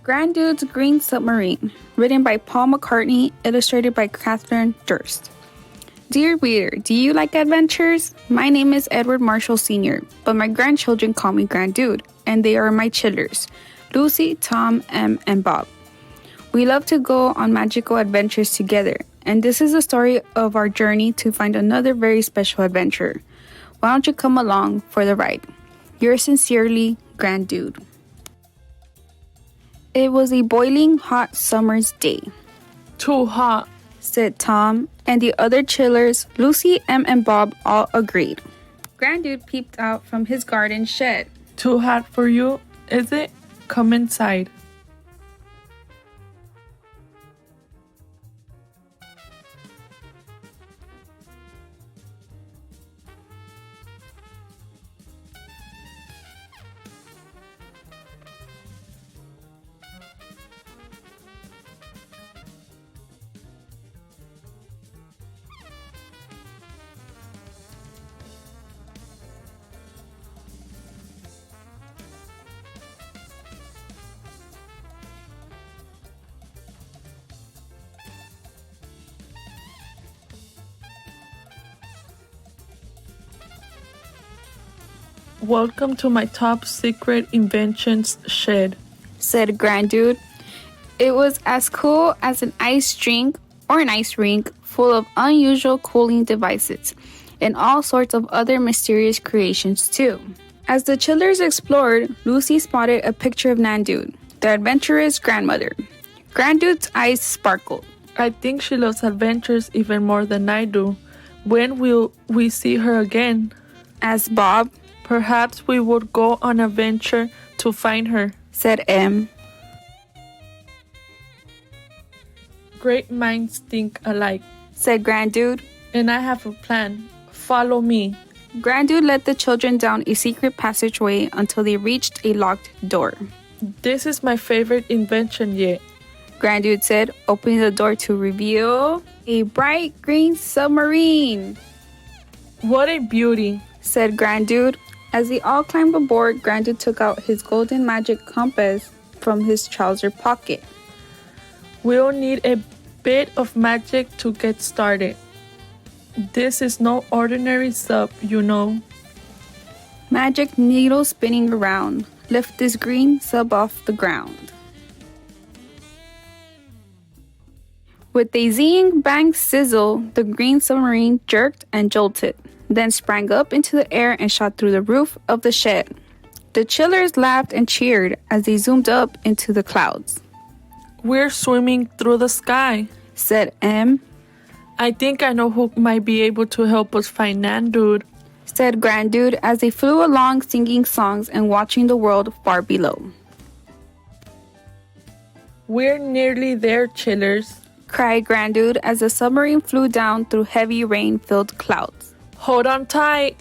Grandud's Green Submarine, written by Paul McCartney, illustrated by Catherine Durst. Dear reader, do you like adventures? My name is Edward Marshall Sr., but my grandchildren call me Grandudë, and they are my chillers, Lucy, Tom, Em, and Bob. We love to go on magical adventures together, and this is the story of our journey to find another very special adventure. Why don't you come along for the ride? Yours sincerely, Grandudë. It was a boiling hot summer's day. Too hot, said Tom, and the other chillers, Lucy, Em, and Bob, all agreed. Grandudë peeped out from his garden shed. Too hot for you, is it? Come inside. Welcome to my top secret inventions shed, said Grandudë. It was as cool as an ice drink or an ice rink full of unusual cooling devices and all sorts of other mysterious creations too. As the chillers explored, Lucy spotted a picture of Grandudë, the adventurous grandmother. Grandudë's eyes sparkled. I think she loves adventures even more than I do. When will we see her again? asked Bob. Perhaps we would go on an adventure to find her, said Em. Great minds think alike, said Grandudë. And I have a plan. Follow me. Grandudë led the children down a secret passageway until they reached a locked door. This is my favorite invention yet, Grandudë said, opening the door to reveal a bright green submarine. What a beauty, said Grandudë. As they all climbed aboard, Grandudë took out his golden magic compass from his trouser pocket. We'll need a bit of magic to get started. This is no ordinary sub, you know. Magic needle spinning around. Lift this green sub off the ground. With a zing, bang, sizzle, the green submarine jerked and jolted, then sprang up into the air and shot through the roof of the shed. The chillers laughed and cheered as they zoomed up into the clouds. We're swimming through the sky, said Em. I think I know who might be able to help us find Grandudë, said Grandudë as they flew along singing songs and watching the world far below. We're nearly there, chillers, cried Grandudë as the submarine flew down through heavy rain-filled clouds. Hold on tight.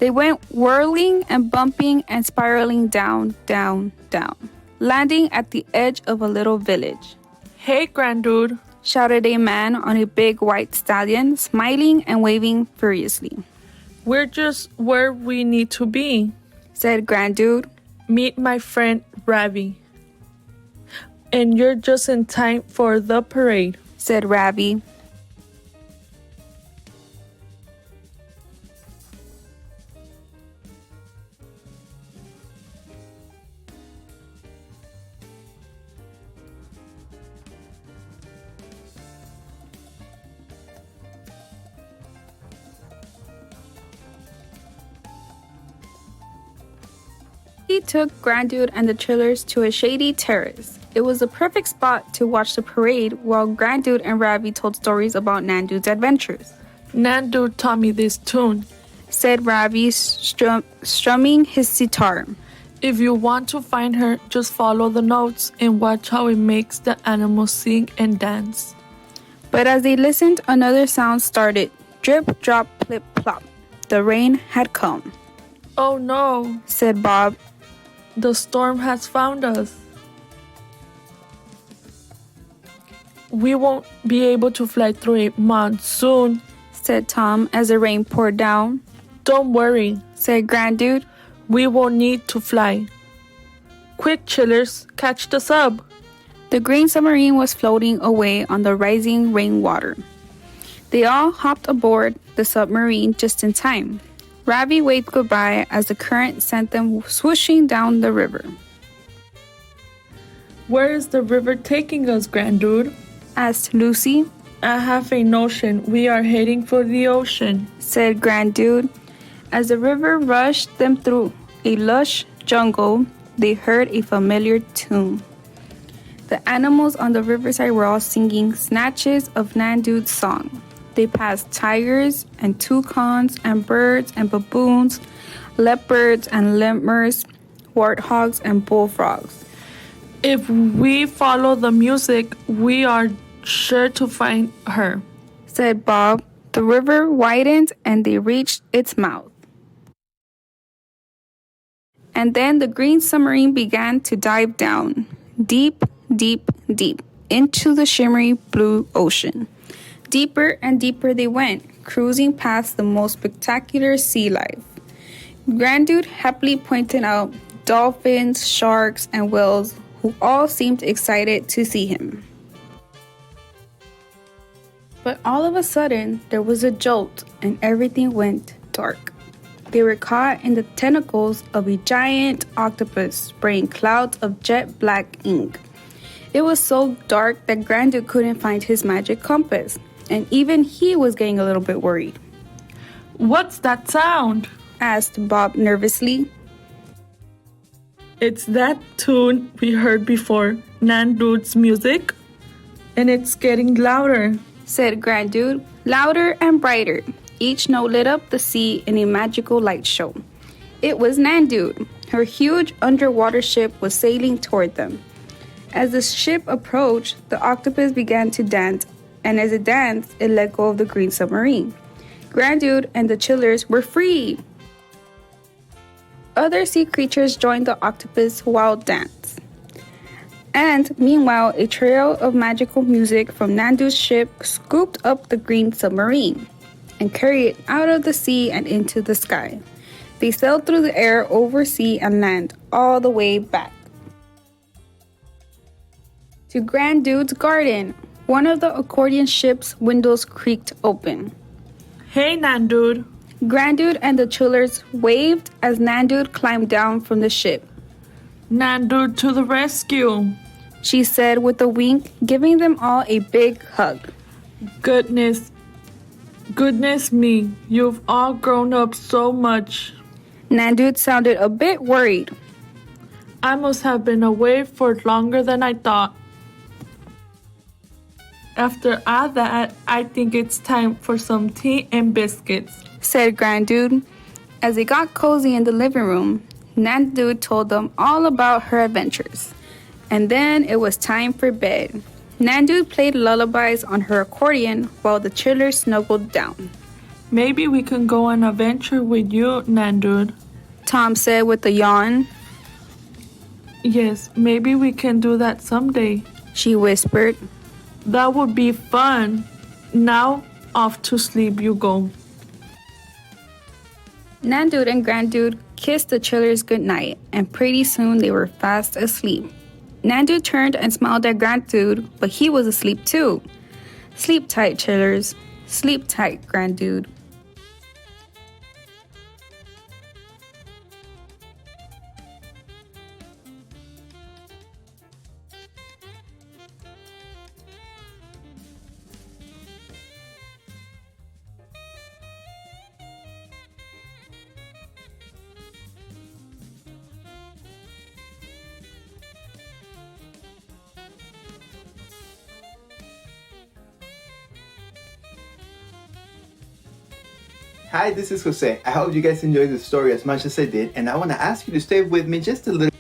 They went whirling and bumping and spiraling down, down, down, landing at the edge of a little village. Hey, Grandudë, shouted a man on a big white stallion, smiling and waving furiously. We're just where we need to be, said Grandudë. Meet my friend Ravi. And you're just in time for the parade, said Ravi. He took Grandudë and the chillers to a shady terrace. It was the perfect spot to watch the parade while Grandudë and Ravi told stories about Grandudë's adventures. Grandudë taught me this tune, said Ravi, strumming his sitar. If you want to find her, just follow the notes and watch how it makes the animals sing and dance. But as they listened, another sound started. Drip, drop, plip, plop. The rain had come. Oh no, said Bob. The storm has found us. We won't be able to fly through a monsoon, said Tom as the rain poured down. Don't worry, said Grandudë. We won't need to fly. Quick, chillers, catch the sub, The green submarine was floating away on the rising rainwater. They all hopped aboard the submarine just in time. Ravi waved goodbye as the current sent them swooshing down the river. Where is the river taking us, Grandudǝ? Asked Lucy. I have a notion. We are heading for the ocean, said Grandudǝ. As the river rushed them through a lush jungle, they heard a familiar tune. The animals on the riverside were all singing snatches of Grandudă's song. They passed tigers and toucans and birds and baboons, leopards and lemurs, warthogs and bullfrogs. If we follow the music, we are sure to find her, said Bob. The river widened and they reached its mouth. And then the green submarine began to dive down, deep, deep, deep, into the shimmery blue ocean. Deeper and deeper they went, cruising past the most spectacular sea life. Grandudǝ happily pointed out dolphins, sharks, and whales, who all seemed excited to see him. But all of a sudden, there was a jolt, and everything went dark. They were caught in the tentacles of a giant octopus spraying clouds of jet black ink. It was so dark that Grandudǝ couldn't find his magic compass, and even he was getting a little bit worried. What's that sound? Asked Bob nervously. It's that tune we heard before, Grandudă's music, and it's getting louder, said Grandudǝ, louder and brighter. Each note lit up the sea in a magical light show. It was Grandudǝ. Her huge underwater ship was sailing toward them. As the ship approached, the octopus began to dance, and as it danced, it let go of the green submarine. Grandudǝ and the chillers were free! Other sea creatures joined the octopus' wild dance. And meanwhile, a trail of magical music from Grandudø's ship scooped up the green submarine and carried it out of the sea and into the sky. They sailed through the air, over sea and land, all the way back to Grandudø's garden. One of the accordion ship's windows creaked open. Hey, Grandudø! Grandudø and the chillers waved as Grandudø climbed down from the ship. Grandudø to the rescue, she said with a wink, giving them all a big hug. Goodness me, you've all grown up so much. Grandudø sounded a bit worried. I must have been away for longer than I thought. After all that, I think it's time for some tea and biscuits, said Grandudø. As they got cozy in the living room, Grandudø told them all about her adventures. And then it was time for bed. Grandudø played lullabies on her accordion while the chillers snuggled down. Maybe we can go on an adventure with you, Grandudø, Tom said with a yawn. Yes, maybe we can do that someday, she whispered. That would be fun. Now, off to sleep you go. Grandudø and Grandudø kissed the chillers goodnight, and pretty soon they were fast asleep. Grandudø turned and smiled at Grandudø, but he was asleep too. Sleep tight, chillers. Sleep tight, Grandudø. Hi, this is Jose. I hope you guys enjoyed the story as much as I did, and I want to ask you to stay with me just a little.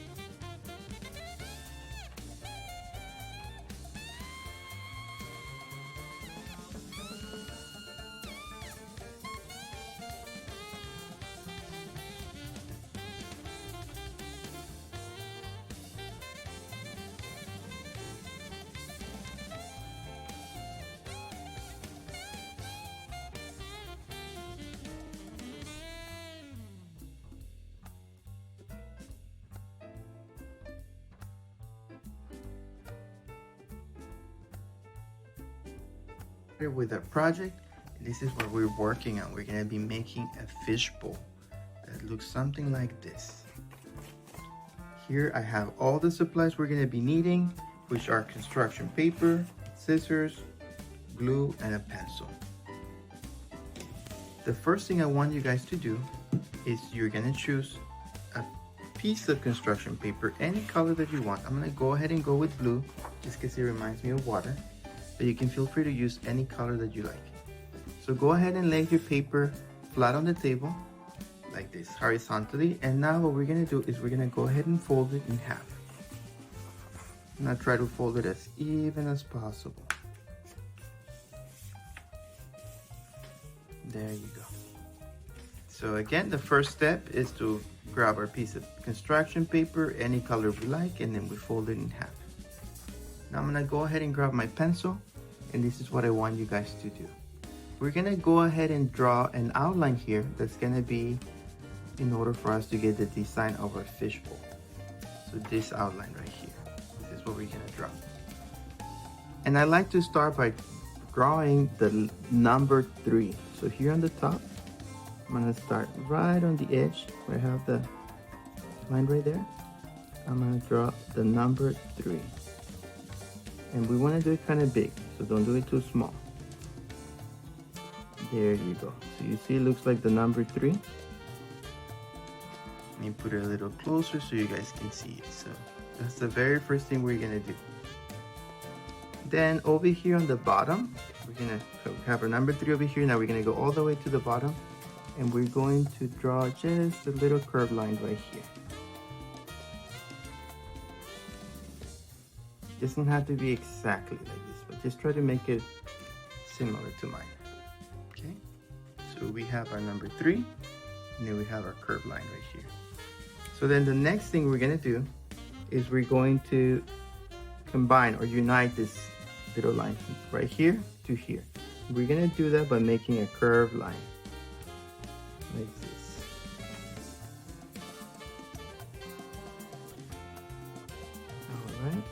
with our project. This is what we're working on. We're gonna be making a fishbowl that looks something like this. Here I have all the supplies we're gonna be needing, which are construction paper, scissors, glue, and a pencil. The first thing I want you guys to do is you're gonna choose a piece of construction paper, any color that you want. I'm gonna go ahead and go with blue, just because it reminds me of water, but you can feel free to use any color that you like. So go ahead and lay your paper flat on the table, like this, horizontally, and now what we're gonna do is we're gonna go ahead and fold it in half. I'm gonna try to fold it as even as possible. There you go. So again, the first step is to grab our piece of construction paper, any color we like, and then we fold it in half. Now I'm gonna go ahead and grab my pencil, and this is what I want you guys to do. We're gonna go ahead and draw an outline here that's gonna be in order for us to get the design of our fishbowl. So this outline right here, this is what we're gonna draw. And I like to start by drawing the number 3. So here on the top, I'm gonna start right on the edge where I have the line right there. I'm gonna draw the number 3. And we wanna do it kind of big, so don't do it too small. There you go. So you see it looks like the number 3. Let me put it a little closer so you guys can see it. So that's the very first thing we're gonna do. Then over here on the bottom, we're gonna have our number 3 over here. Now we're gonna go all the way to the bottom, and we're going to draw just a little curved line right here. It doesn't have to be exactly like this, but just try to make it similar to mine. Okay, so we have our number 3, and then we have our curved line right here. So then the next thing we're gonna do is we're going to combine or unite this little line right here to here. We're gonna do that by making a curved line like this. All right,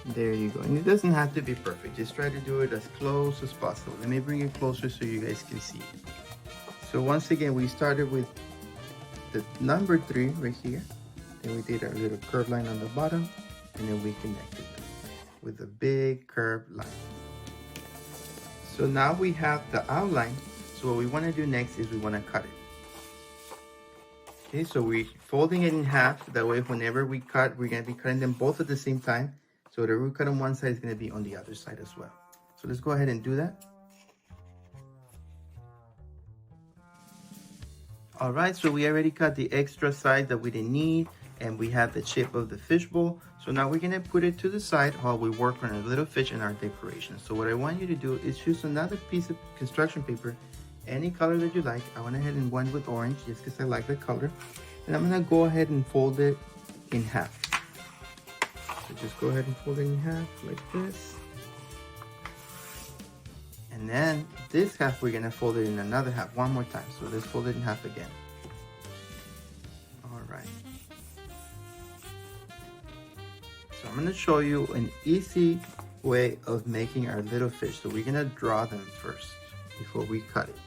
there you go. And it doesn't have to be perfect, just try to do it as close as possible. Let me bring it closer so you guys can see it. So once again, we started with the number 3 right here, then we did our little curved line on the bottom, and then we connected them with a big curved line. So now we have the outline. So what we want to do next is we want to cut it. Okay, so we're folding it in half. That way, whenever we cut, we're going to be cutting them both at the same time. So whatever we cut on one side is going to be on the other side as well. So let's go ahead and do that. All right, so we already cut the extra side that we didn't need, and we have the shape of the fishbowl. So now we're gonna put it to the side while we work on a little fish in our decoration. So what I want you to do is choose another piece of construction paper, any color that you like. I went ahead and went with orange just because I like the color. And I'm gonna go ahead and fold it in half. So just go ahead and fold it in half like this. And then this half, we're gonna fold it in another half one more time. So let's fold it in half again. All right. So I'm gonna show you an easy way of making our little fish. So we're gonna draw them first before we cut it.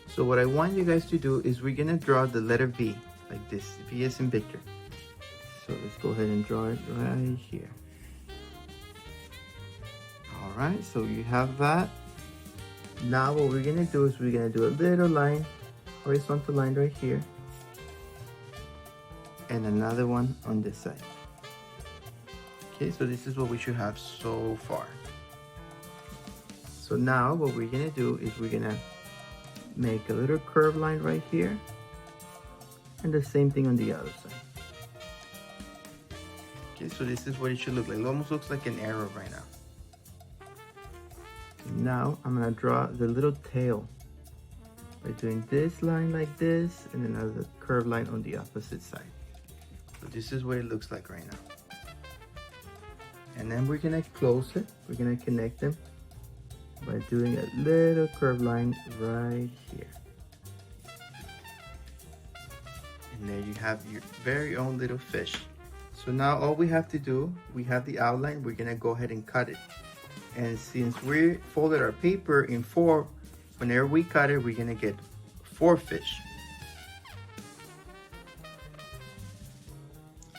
So what I want you guys to do is we're gonna draw the letter V like this, V as in Victor. So let's go ahead and draw it right here. All right, so you have that. Now what we're gonna do is we're gonna do a little line, horizontal line right here, and another one on this side. Okay, so this is what we should have so far. So now what we're gonna do is we're gonna make a little curved line right here, and the same thing on the other side. Okay, so this is what it should look like. It almost looks like an arrow right now. Now I'm gonna draw the little tail by doing this line like this and another curved line on the opposite side. So this is what it looks like right now. And then we're gonna close it. We're gonna connect them by doing a little curved line right here. And there you have your very own little fish. So now all we have to do, we have the outline, we're gonna go ahead and cut it. And since we folded our paper in 4, whenever we cut it, we're gonna get 4 fish.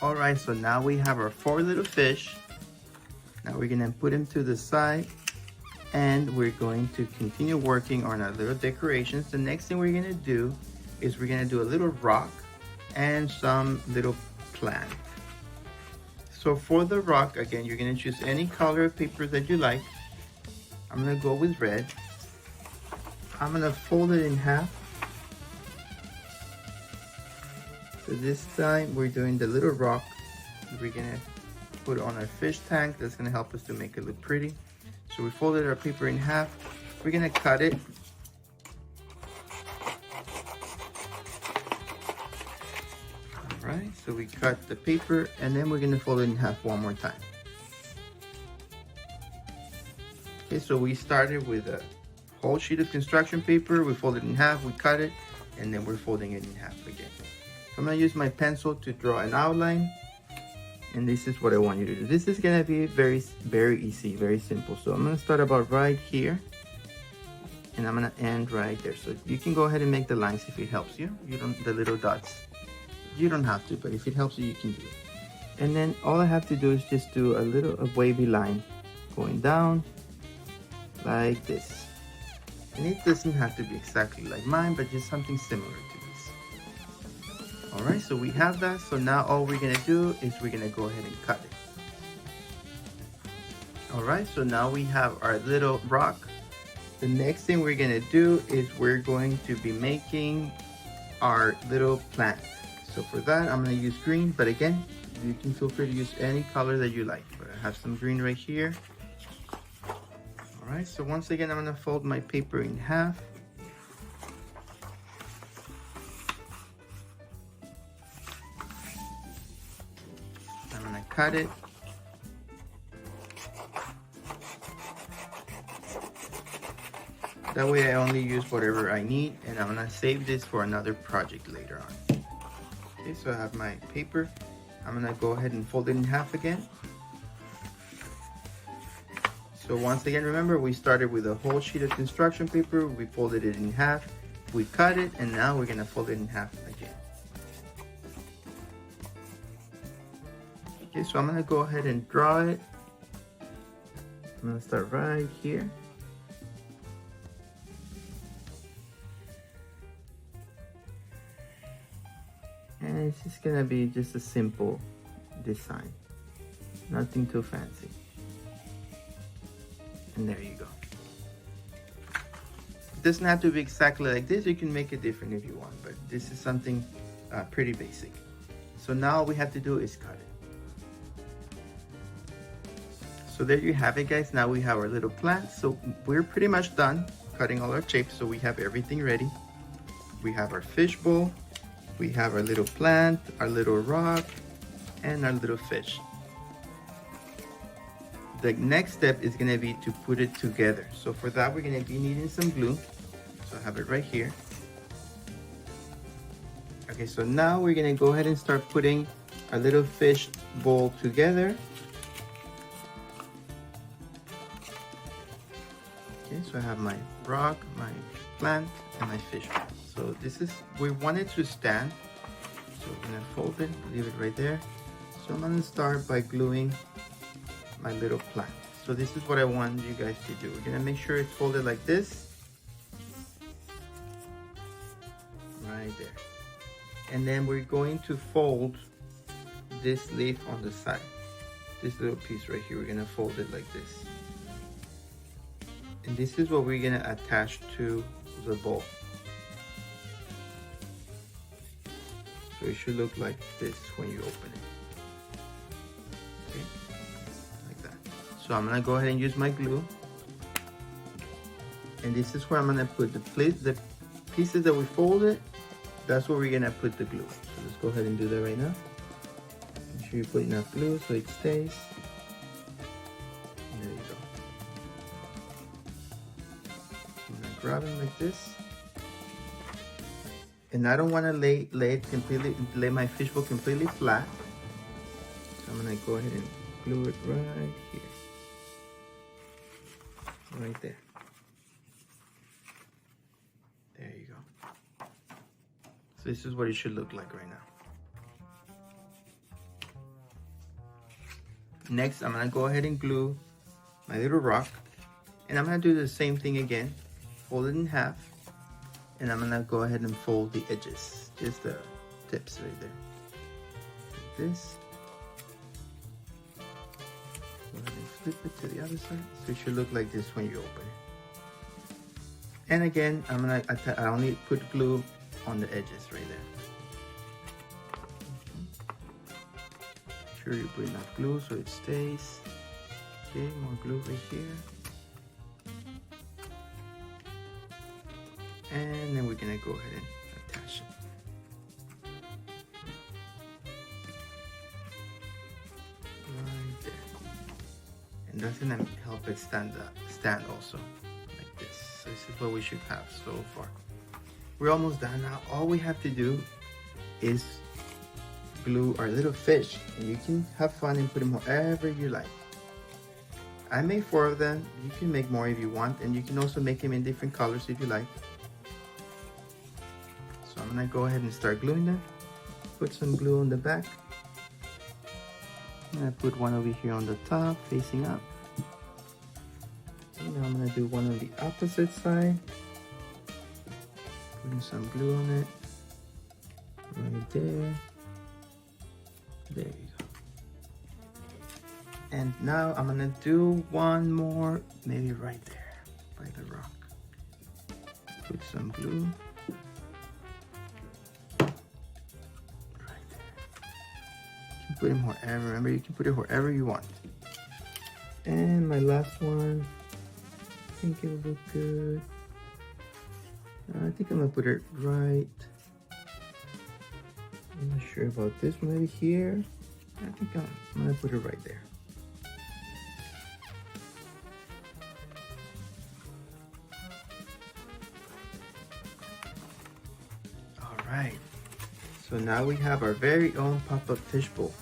All right, so now we have our 4 little fish. Now we're gonna put them to the side, and we're going to continue working on our little decorations. The next thing we're gonna do is we're gonna do a little rock and some little plant. So for the rock, again, you're gonna choose any color of paper that you like. I'm gonna go with red. I'm gonna fold it in half. So this time we're doing the little rock. We're gonna put on our fish tank. That's gonna help us to make it look pretty. So we folded our paper in half. We're gonna cut it. All right, so we cut the paper and then we're gonna fold it in half one more time. Okay, so we started with a whole sheet of construction paper. We folded it in half, we cut it, and then we're folding it in half again. So I'm gonna use my pencil to draw an outline. And this is what I want you to do. This is gonna be very easy, very simple. So I'm gonna start about right here, and I'm gonna end right there. So you can go ahead and make the lines if it helps you. The little dots. You don't have to, but if it helps you, you can do it. And then all I have to do is just do a wavy line going down like this. And it doesn't have to be exactly like mine, but just something similar to this. All right, so we have that. So now all we're gonna do is we're gonna go ahead and cut it. All right, so now we have our little rock. The next thing we're gonna do is we're going to be making our little plant. So for that, I'm gonna use green, but again, you can feel free to use any color that you like. But I have some green right here. All right, so once again, I'm gonna fold my paper in half. I'm gonna cut it. That way I only use whatever I need, and I'm gonna save this for another project later on. Okay, so I have my paper. I'm gonna go ahead and fold it in half again. So once again, remember we started with a whole sheet of construction paper, we folded it in half, we cut it, and now we're gonna fold it in half again. Okay, so I'm gonna go ahead and draw it. I'm gonna start right here. And it's just gonna be just a simple design, nothing too fancy. And there you go. It doesn't have to be exactly like this. You can make it different if you want, but this is something pretty basic. So now all we have to do is cut it. So there you have it, guys. Now we have our little plant. So we're pretty much done cutting all our shapes. So we have everything ready. We have our fish bowl. We have our little plant, our little rock, and our little fish. The next step is gonna be to put it together. So for that, we're gonna be needing some glue. So I have it right here. Okay, so now we're gonna go ahead and start putting our little fish bowl together. Okay, so I have my rock, my plant, and my fish bowl. So this is, we want it to stand. So we're gonna fold it, leave it right there. So I'm gonna start by gluing my little plant. So this is what I want you guys to do. We're gonna make sure it's folded like this. Right there. And then we're going to fold this leaf on the side. This little piece right here, we're gonna fold it like this. And this is what we're gonna attach to the bowl. So it should look like this when you open it. Okay, like that. So I'm gonna go ahead and use my glue. And this is where I'm gonna put the pieces that we folded. That's where we're gonna put the glue. So let's go ahead and do that right now. Make sure you put enough glue so it stays. And there you go. I'm gonna grab it like this. And I don't want to lay my fishbowl completely flat. So I'm gonna go ahead and glue it right here. right there. There you go. So this is what it should look like right now. Next, I'm gonna go ahead and glue my little rock, and I'm gonna do the same thing again. Fold it in half, and I'm gonna go ahead and fold the edges, just the tips right there. Like this. Go ahead and flip it to the other side, so it should look like this when you open it. And again, I only put glue on the edges right there. Sure you put enough glue so it stays. Okay, more glue right here. And then we're gonna go ahead and attach it. Right there. And that's gonna help it stand also, like this. So this is what we should have so far. We're almost done now. All we have to do is glue our little fish, and you can have fun and put them wherever you like. I made 4 of them. You can make more if you want, and you can also make them in different colors if you like. So I'm gonna go ahead and start gluing them. Put some glue on the back. I'm gonna put one over here on the top, facing up. And now I'm gonna do one on the opposite side. Putting some glue on it. Right there. There you go. And now I'm gonna do one more, maybe right there, by the rock. Put some glue. Right there. You can put them wherever, remember you can put it wherever you want. And my last one, I think it will look good. I think I'm gonna put it right. I'm not sure about this one maybe here. I think I'm gonna put it right there. All right. So now we have our very own pop-up fish bowl.